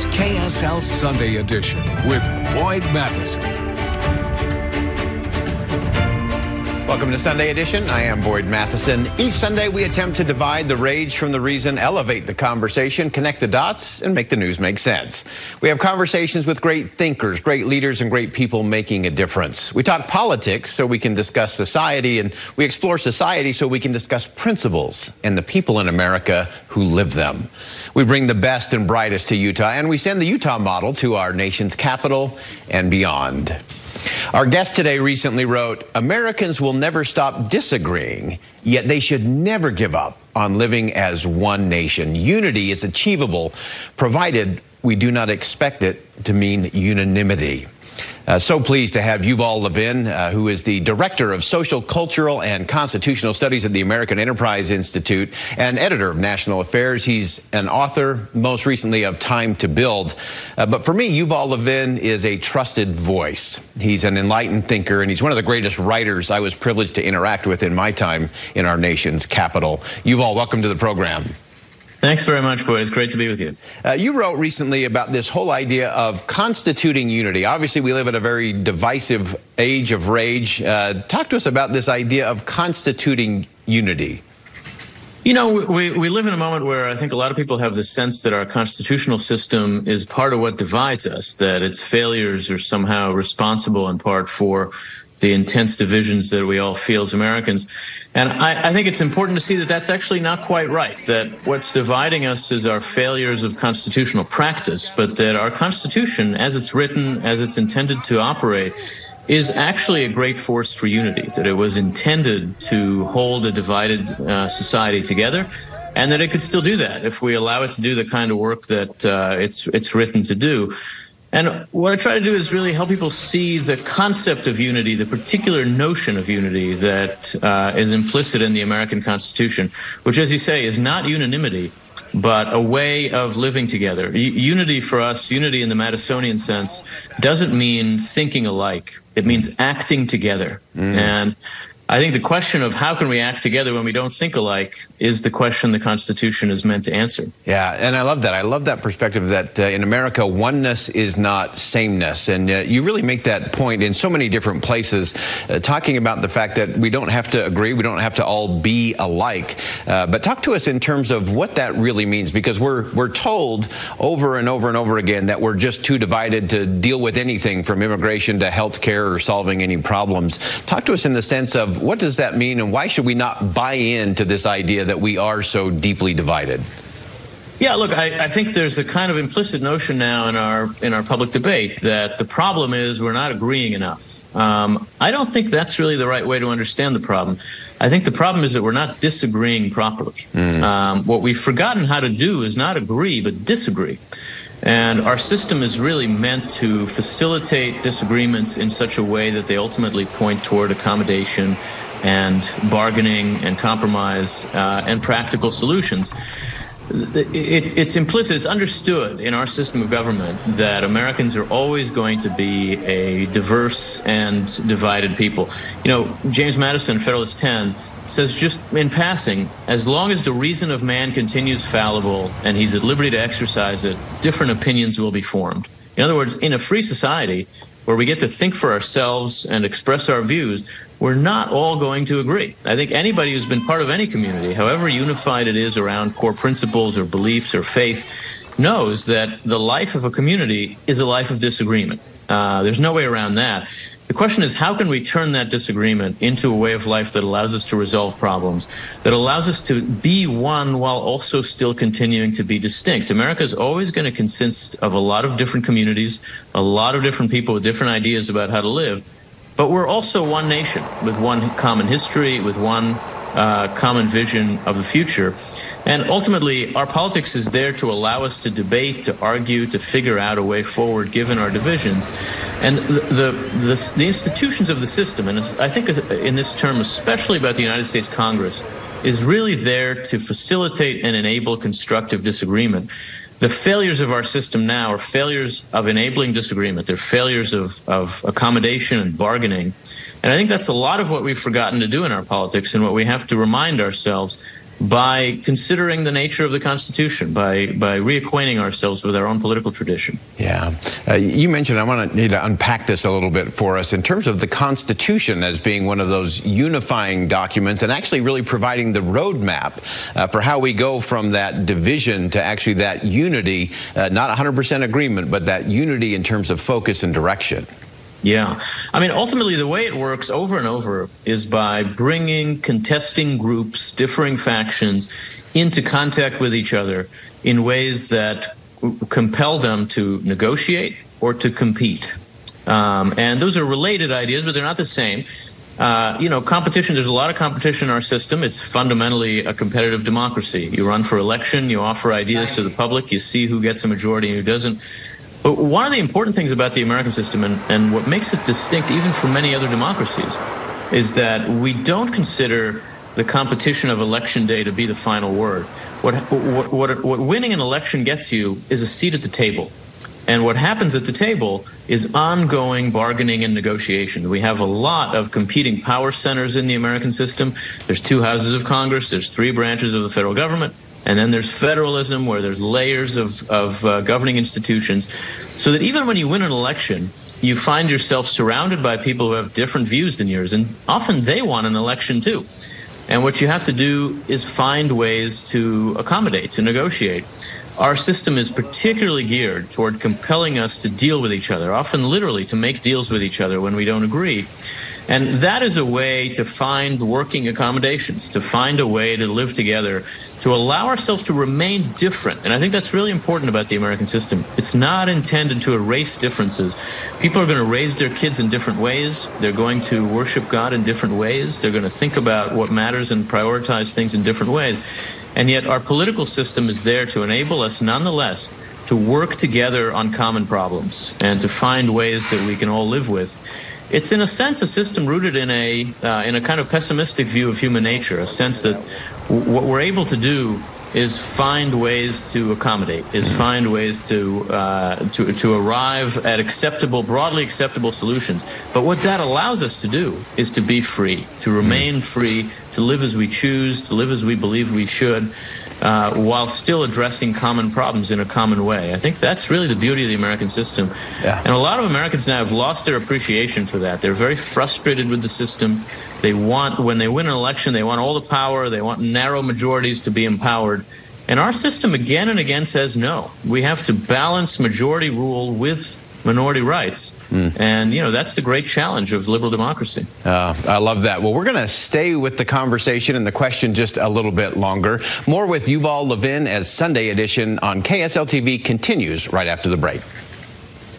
is KSL Sunday Edition with Boyd Matheson. Welcome to Sunday Edition. I am Boyd Matheson. Each Sunday, we attempt to divide the rage from the reason, elevate the conversation, connect the dots, and make the news make sense. We have conversations with great thinkers, great leaders, and great people making a difference. We talk politics so we can discuss society, and we explore society so we can discuss principles and the people in America who live them. We bring the best and brightest to Utah, and we send the Utah model to our nation's capital and beyond. Our guest today recently wrote, "Americans will never stop disagreeing, yet they should never give up on living as one nation. Unity is achievable, provided we do not expect it to mean unanimity." So pleased to have Yuval Levin, who is the Director of Social, Cultural, and Constitutional Studies at the American Enterprise Institute and editor of National Affairs. He's an author, most recently, of Time to Build. But for me, Yuval Levin is a trusted voice. He's an enlightened thinker, and he's one of the greatest writers I was privileged to interact with in my time in our nation's capital. Yuval, welcome to the program. Thanks very much, Boyd. It's great to be with you. You wrote recently about this whole idea of constituting unity. Obviously, we live in a very divisive age of rage. Talk to us about this idea of constituting unity. You know, we live in a moment where I think a lot of people have the sense that our constitutional system is part of what divides us, that its failures are somehow responsible in part for the intense divisions that we all feel as Americans. And I think it's important to see that that's actually not quite right, that what's dividing us is our failures of constitutional practice, but that our Constitution, as it's written, as it's intended to operate, is actually a great force for unity, that it was intended to hold a divided society together, and that it could still do that if we allow it to do the kind of work that it's written to do. And what I try to do is really help people see the concept of unity, the particular notion of unity that is implicit in the American Constitution, which, as you say, is not unanimity, but a way of living together. Unity for us, unity in the Madisonian sense, doesn't mean thinking alike. It means acting together. And I think the question of how can we act together when we don't think alike is the question the Constitution is meant to answer. Yeah, and I love that. I love that perspective that in America, oneness is not sameness. And you really make that point in so many different places, talking about the fact that we don't have to agree, we don't have to all be alike. But talk to us in terms of what that really means, because we're told over and over and over again that we're just too divided to deal with anything from immigration to health care or solving any problems. Talk to us in the sense of what does that mean, and why should we not buy into this idea that we are so deeply divided? Yeah, look, I think there's a kind of implicit notion now in our public debate that the problem is we're not agreeing enough. I don't think that's really the right way to understand the problem. I think the problem is that we're not disagreeing properly. What we've forgotten how to do is not agree, but disagree. And our system is really meant to facilitate disagreements in such a way that they ultimately point toward accommodation and bargaining and compromise and practical solutions. It's implicit, it's understood in our system of government that Americans are always going to be a diverse and divided people. You know, James Madison, Federalist 10, says just in passing, as long as the reason of man continues fallible and he's at liberty to exercise it, different opinions will be formed. In other words, in a free society where we get to think for ourselves and express our views, we're not all going to agree. I think anybody who's been part of any community, however unified it is around core principles or beliefs or faith, knows that the life of a community is a life of disagreement. There's no way around that. The question is, how can we turn that disagreement into a way of life that allows us to resolve problems, that allows us to be one while also still continuing to be distinct? America is always going to consist of a lot of different communities, a lot of different people with different ideas about how to live, but we're also one nation with one common history, with one common vision of the future. And ultimately, our politics is there to allow us to debate, to argue, to figure out a way forward given our divisions. And the institutions of the system, and I think in this term, especially about the United States Congress, is really there to facilitate and enable constructive disagreement. The failures of our system now are failures of enabling disagreement. They're failures of accommodation and bargaining. And I think that's a lot of what we've forgotten to do in our politics, and what we have to remind ourselves by considering the nature of the Constitution, by reacquainting ourselves with our own political tradition. Yeah. You mentioned, I need to unpack this a little bit for us, in terms of the Constitution as being one of those unifying documents and actually really providing the roadmap for how we go from that division to actually that unity, not 100% agreement, but that unity in terms of focus and direction. Yeah. I mean, ultimately, the way it works over and over is by bringing contesting groups, differing factions, into contact with each other in ways that compel them to negotiate or to compete. And those are related ideas, but they're not the same. Competition, there's a lot of competition in our system. It's fundamentally a competitive democracy. You run for election, you offer ideas to the public, you see who gets a majority and who doesn't. But one of the important things about the American system, and what makes it distinct even from many other democracies, is that we don't consider the competition of election day to be the final word. What winning an election gets you is a seat at the table. And what happens at the table is ongoing bargaining and negotiation. We have a lot of competing power centers in the American system. There's 2 houses of Congress, there's 3 branches of the federal government, and then there's federalism, where there's layers of governing institutions, so that even when you win an election, you find yourself surrounded by people who have different views than yours, and often they want an election too. And what you have to do is find ways to accommodate, to negotiate. Our system is particularly geared toward compelling us to deal with each other, often literally to make deals with each other when we don't agree. And that is a way to find working accommodations, to find a way to live together, to allow ourselves to remain different. And I think that's really important about the American system. It's not intended to erase differences. People are going to raise their kids in different ways. They're going to worship God in different ways. They're going to think about what matters and prioritize things in different ways. And yet our political system is there to enable us, nonetheless, to work together on common problems and to find ways that we can all live with. It's, in a sense, a system rooted in a kind of pessimistic view of human nature, a sense that what we're able to do is find ways to accommodate, is find ways to arrive at acceptable, broadly acceptable solutions. But what that allows us to do is to be free, to remain free, to live as we choose, to live as we believe we should, while still addressing common problems in a common way. I think that's really the beauty of the American system. Yeah. And a lot of Americans now have lost their appreciation for that. They're very frustrated with the system. They want, when they win an election, they want all the power. They want narrow majorities to be empowered. And our system again and again says no. We have to balance majority rule with minority rights. And, that's the great challenge of liberal democracy. I love that. Well, we're going to stay with the conversation and the question just a little bit longer. More with Yuval Levin as Sunday Edition on KSL TV continues right after the break.